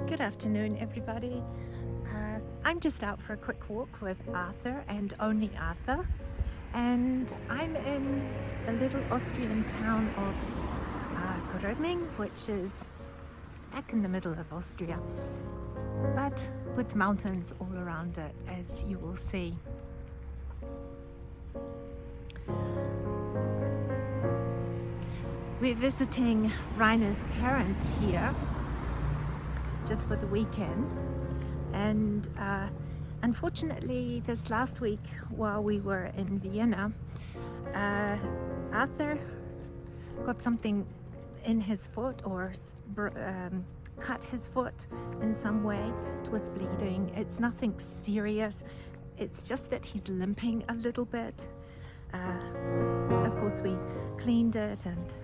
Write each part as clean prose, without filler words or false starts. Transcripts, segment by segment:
Good afternoon, everybody. I'm just out for a quick walk with Arthur and only Arthur, and I'm in the little Austrian town of Gröming, which is smack in the middle of Austria, but with mountains all around it, as you will see. We're visiting Rainer's parents here just for the weekend, and unfortunately this last week while we were in Vienna, Arthur got something in his foot or cut his foot in some way. It was bleeding. It's nothing serious, it's just that he's limping a little bit. Of course we cleaned it and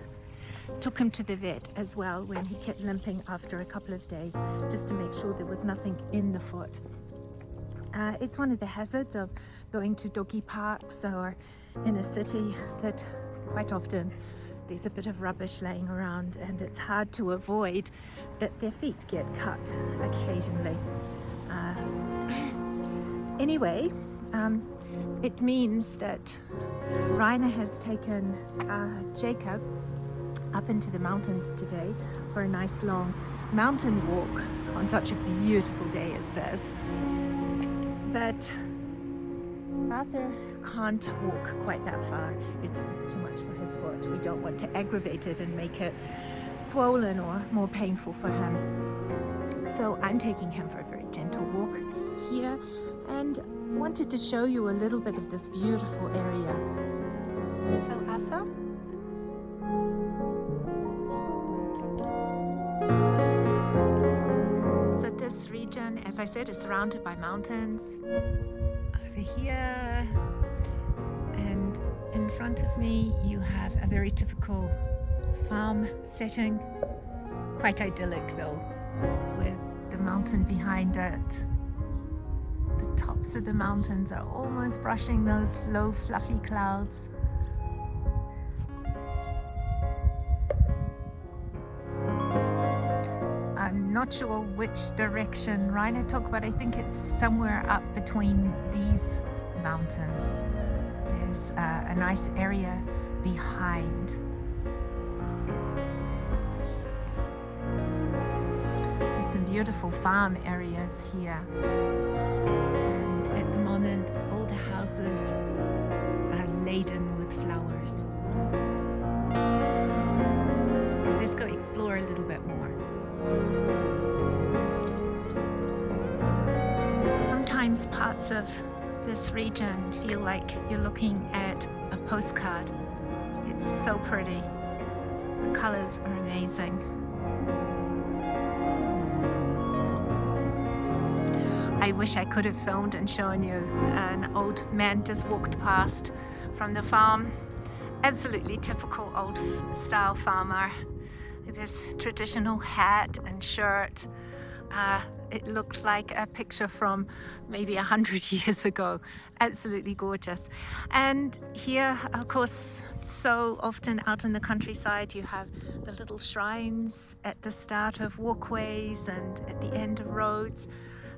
took him to the vet as well when he kept limping after a couple of days, just to make sure there was nothing in the foot. It's one of the hazards of going to doggy parks or in a city that quite often there's a bit of rubbish laying around, and it's hard to avoid that their feet get cut occasionally. Anyway, it means that Rainer has taken Jacob up into the mountains today for a nice long mountain walk on such a beautiful day as this. But Arthur can't walk quite that far. It's too much for his foot. We don't want to aggravate it and make it swollen or more painful for him. So I'm taking him for a very gentle walk here and wanted to show you a little bit of this beautiful area. So Arthur? So this region, as I said, is surrounded by mountains. Over here and in front of me you have a very typical farm setting. Quite idyllic though, with the mountain behind it. The tops of the mountains are almost brushing those low fluffy clouds. I'm not sure which direction Rainer took, but I think it's somewhere up between these mountains. There's a nice area behind. There's some beautiful farm areas here. And at the moment, all the houses are laden with flowers. Let's go explore a little bit more. Sometimes parts of this region feel like you're looking at a postcard. It's so pretty. The colors are amazing. I wish I could have filmed and shown you. An old man just walked past from the farm. Absolutely typical old style farmer. This traditional hat and shirt. It looked like a picture from maybe 100 years ago. Absolutely gorgeous. And here, of course, so often out in the countryside, you have the little shrines at the start of walkways and at the end of roads.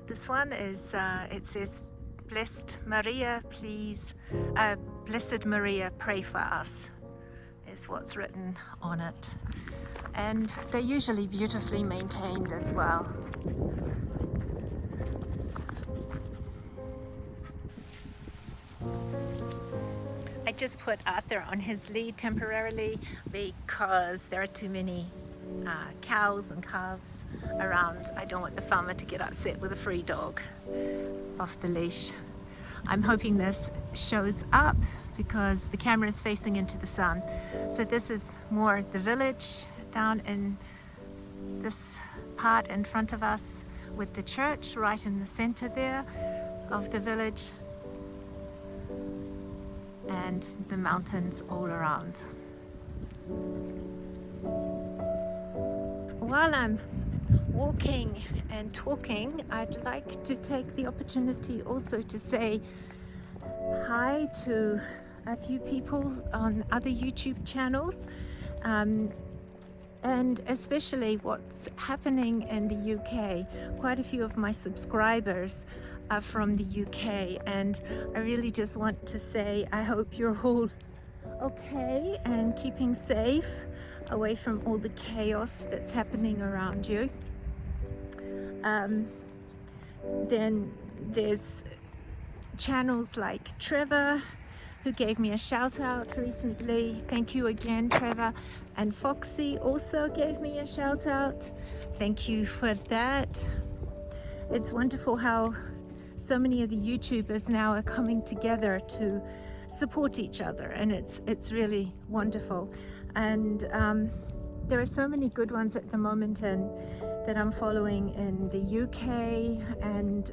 This one is, it says, Blessed Maria, please, Blessed Maria, pray for us, is what's written on it. And they're usually beautifully maintained as well. I just put Arthur on his lead temporarily because there are too many cows and calves around. I don't want the farmer to get upset with a free dog off the leash. I'm hoping this shows up because the camera is facing into the sun. So this is more the village down in this part in front of us, with the church right in the center there of the village, and the mountains all around. While I'm walking and talking, I'd like to take the opportunity also to say hi to a few people on other YouTube channels. and especially what's happening in the UK. Quite a few of my subscribers are from the UK, and I really just want to say I hope you're all okay and keeping safe away from all the chaos that's happening around you. Then there's channels like Trevor, who gave me a shout out recently. Thank you again, Trevor. And Foxy also gave me a shout out. Thank you for that. It's wonderful how so many of the YouTubers now are coming together to support each other, and it's really wonderful. And there are so many good ones at the moment and that I'm following in the UK, and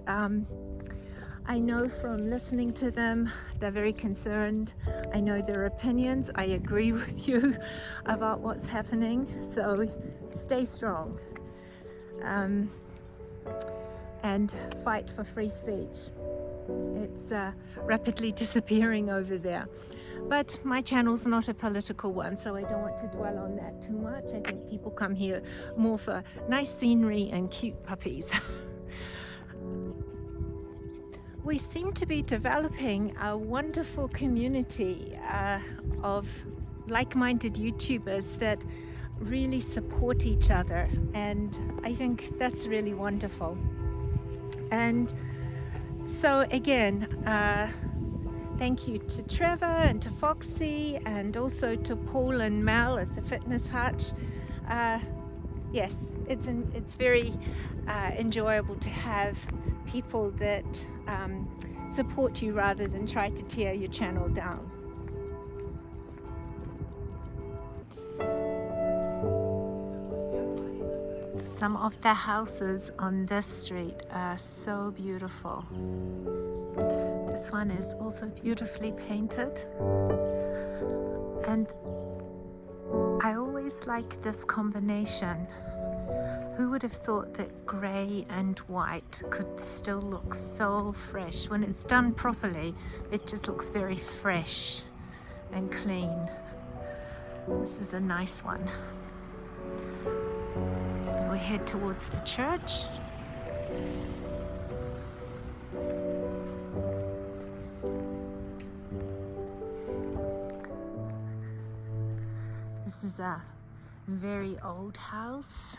I know from listening to them, they're very concerned. I know their opinions. I agree with you about what's happening. So stay strong and fight for free speech. It's rapidly disappearing over there. But my channel's not a political one, so I don't want to dwell on that too much. I think people come here more for nice scenery and cute puppies. We seem to be developing a wonderful community of like-minded YouTubers that really support each other, and I think that's really wonderful. And so again, thank you to Trevor and to Foxy, and also to Paul and Mel of the Fitness Hutch. Yes, it's very enjoyable to have people that support you rather than try to tear your channel down. Some of the houses on this street are so beautiful. This one is also beautifully painted, and I always like this combination. Who would have thought that grey and white could still look so fresh? When it's done properly, it just looks very fresh and clean. This is a nice one. We head towards the church. This is a very old house,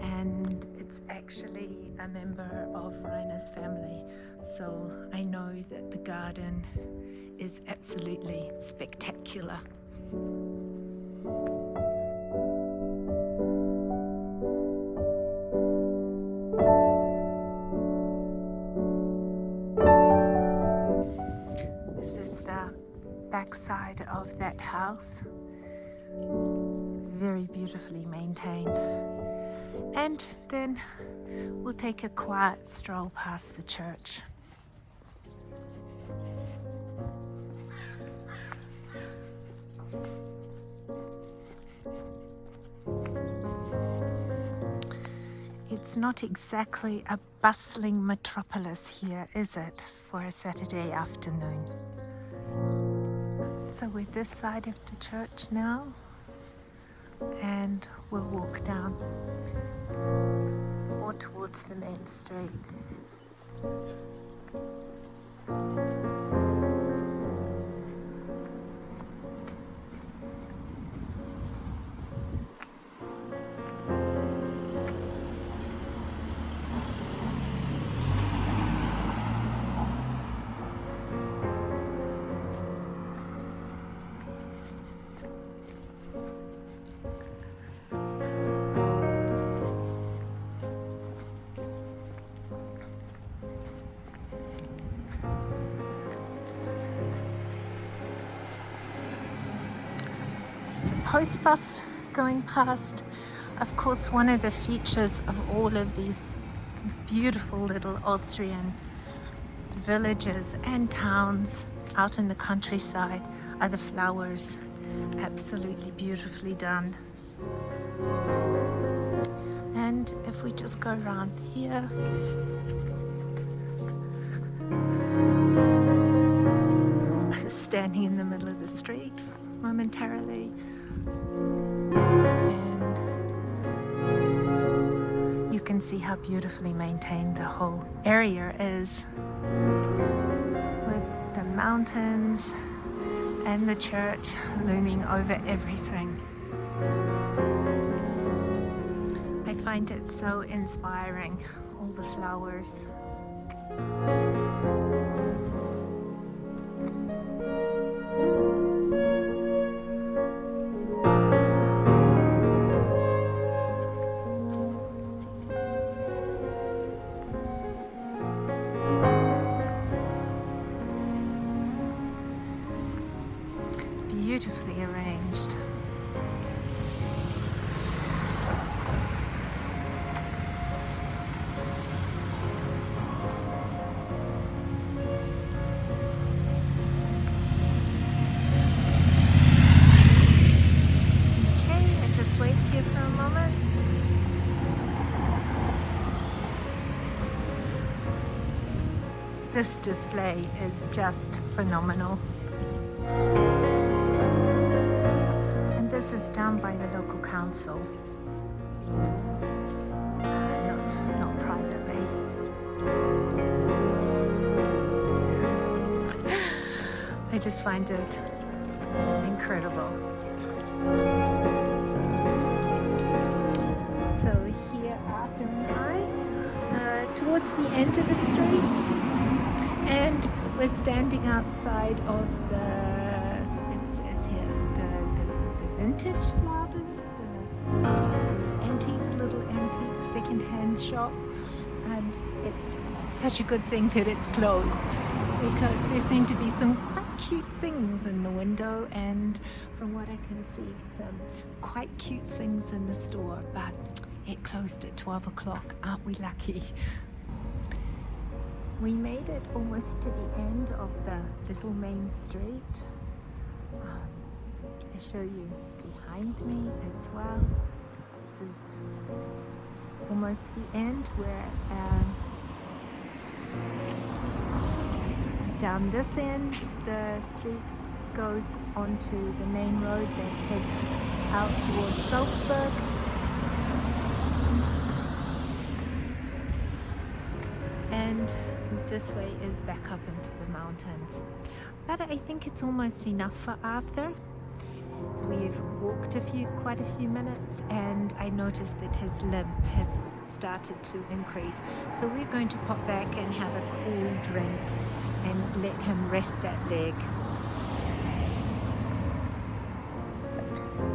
and it's actually a member of Reiner's family, so I know that the garden is absolutely spectacular. This is the backside of that house. Very beautifully maintained. And then we'll take a quiet stroll past the church. It's not exactly a bustling metropolis here, is it, for a Saturday afternoon? So we're this side of the church now, and we'll walk down more towards the main street. Post bus going past. Of course, one of the features of all of these beautiful little Austrian villages and towns out in the countryside are the flowers. Absolutely beautifully done. And if we just go around here, standing in the middle of the street momentarily. can see how beautifully maintained the whole area is, with the mountains and the church looming over everything. I find it so inspiring, all the flowers. Beautifully arranged. Just wait here for a moment. This display is just phenomenal. And this is done by the local council, not privately. I just find it incredible. So here Arthur and I, towards the end of the street, and we're standing outside of it says here, the vintage garden, the little antique second-hand shop, and it's such a good thing that it's closed, because there seem to be some quite cute things in the window, and from what I can see, some quite cute things in the store, but it closed at 12 o'clock. Aren't we lucky? We made it almost to the end of the little main street. I show you behind me as well. This is almost the end, where down this end the street goes onto the main road that heads out towards Salzburg. And this way is back up into the mountains. But I think it's almost enough for Arthur. We've walked quite a few minutes, and I noticed that his limp has started to increase. So we're going to pop back and have a cool drink and let him rest that leg.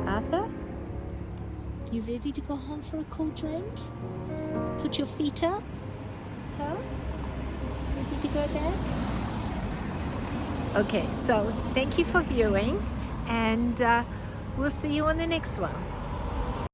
Arthur, you ready to go home for a cool drink? Put your feet up. Huh? Ready to go back? Okay, so thank you for viewing, and we'll see you on the next one.